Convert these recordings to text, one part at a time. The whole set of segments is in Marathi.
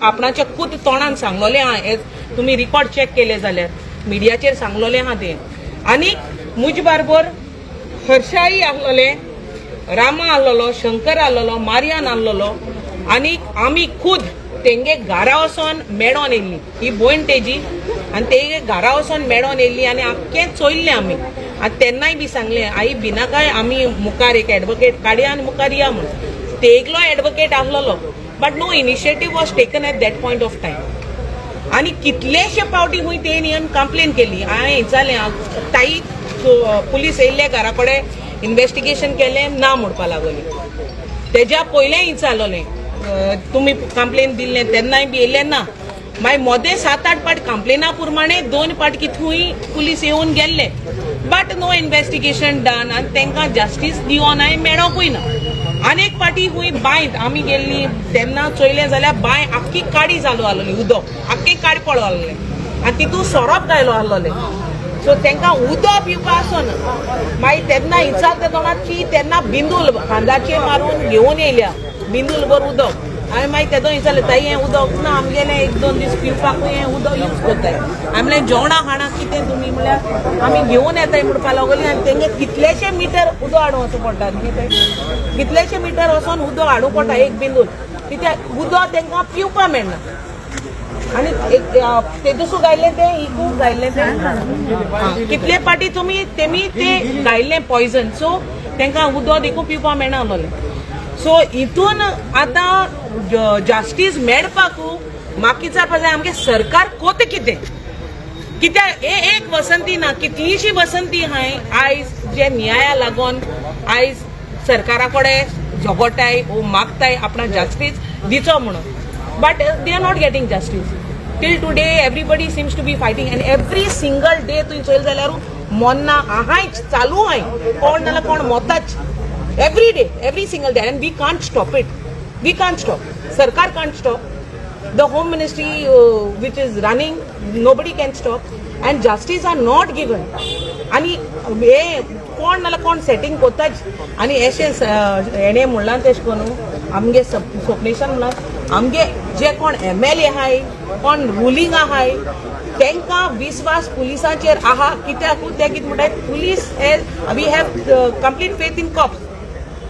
आपणाच्या खुद तोंडान सांगलोले हा, तुम्ही रिकॉर्ड चेक केले जाल्यार मिडियाचेर सांगलोले हा ते. आनी मुज बारबर हर्षाई आहलोले, रामा आहलोलो, शंकर आहलोलो, मारियान आहलोलो. आनी आमी खुद तेंगे घरा वचोन मेळोन येयल्ली, ही भयण तेजी, आनी तेगे घरा वचोन मेळोन येयल्ली आनी आख्खें चोयल्लें आमी. आनी तेन्नाय बी सांगलें आई बिनाकाय आमी मुखार एक एडवोकेट काडया आनी मुखार या म्हण. ते एकलो एडवोकेट आहलोलो, but no initiative was taken at that point of time. आनी कितलेशे फावटी हुंय तेणी येवन कंप्लेन केली. हांवें विचारलें ताई पुलीस येयल्ले घरा कडेन इन्व्हेस्टिगेशन केलें ना म्हणपा लागली. तेज्या पयलें विचारलोलें तुम्ही कंप्लेन दिल्लें तेन्नाय बी येयलें ना. मागीर मोदे 7-8 पाट कंप्लेना प्रमाणे 2 पाट कितूय पुलीस येवन गेल्ले, बट नो इन्व्हेस्टिगेशन डन आनी तांकां जस्टीस दिवन हांवें मेळोकूय ना. आनीक पाटी हुंय बांयत आमी गेल्ली तेन्ना चोयलें जाल्यार बांय आख्खी काडी चालू आहलोली, उदक आख्खें काडपळ आहलोलें आनी तितून सोरोप घायलो आहलोलें. सो तांकां उदक पिवपा आसोना. मागीर तेन्ना विचारता तोणात की तेन्ना बिंदूल कांदाचेर मारून घेवन येयल्या बिंदूल भर उदक. हांवें मागीर तेदो विचारलें ताई हें उदक ना आमगेलें 1-2 दीस पिवपाकूय हें उदक यूज कोत्ताय. हांवें म्हणलें जेवणा खाणां कितें तुमी म्हळ्यार आमी घेवन येताय म्हणपा लागली. आनी तेंगे कितलेशे मिटर उदक हाडूं वचूं पडटा, कितलेशे मिटर वचोन उदक हाडूं पडटा एक बिंदूल, कित्याक उदक तांकां पिवपा मेळना. आनी तेदूस घायलें तें इकू घायलें तें कितले पाटी तेमी ते घायल्लें पॉयझन, सो तांकां उदक देखून पिवपा मेळना आहलोलें. सो हितून आतां जस्टीस मेळपाकू म्हाका विचारपा जाय आमगे सरकार कोत कितें, कित्याक एक वसंती ना, कितलीशी वसंती हाय आयज जे न्याया लागोन आयज सरकारा कडेन झगडटाय वो मागताय आपणा जस्टीस दिचो म्हणून. But they are not getting justice. Till today everybody seems to be fighting and every single day तुवें चोयल जाल्यार मोन्ना आहायच चालू आहाय, कोण नाल्यार कोण मोताच. Every day, every single day, and we can't stop it. We can't stop. Sarkar can't stop. The Home Ministry, which is running, nobody can stop. And justice are not given. आणि हे कोण नाल्यार कोण सेटिंग कोताच. आनी अशें हेणे म्हणलां तेश कोनू आमगे स्वप्नेशन म्हणलां आमगे जे कोण MLA आहाय, कोण रुलींग आहाय, तांकां विस्वास पुलिसांचेर आहा. कित्याक ते कितें म्हणटात police we have complete faith in cops,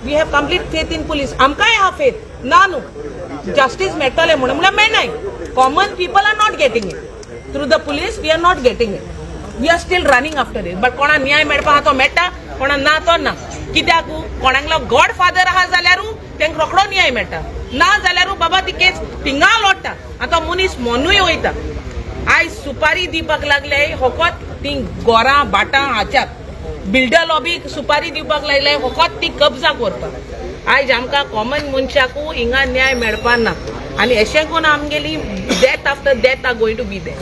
we have complete faith in police. आमकांय हा फेथ ना न्हू जस्टीस मेळटलें म्हणून म्हळ्यार मेळनाय. Common people are not getting it through the police. We are not getting it. We are still running after it. But कोणा न्याय मेळपा आहा तो मेळटा, कोणा ना तो ना. कित्याक कोणाकलो गॉड फादर आहा जाल्यारू तांकां रोखडो न्याय मेळटा, ना जाल्यारू बाबा ती केस थिंगा लोडटा. आतां मनीस मोनूय वयता. आयज सुपारी दिवपाक लागले फकत ती गोरां बाटां हाच्यात बिल्डर लॉबीक सुपारी दिवपाक लागले फकत ती कब्जा करपाक. आयज आमकां कॉमन मनशाकू हिंगा न्याय मेळपा ना. आनी अशें करून आमगेली death after death are going to be there.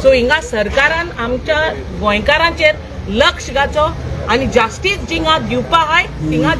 So हिंगा सरकारान आमच्या गोंयकारांचेर लक्ष घालचो आनी जस्टीस जिंगा दिवपा आहाय थिंगा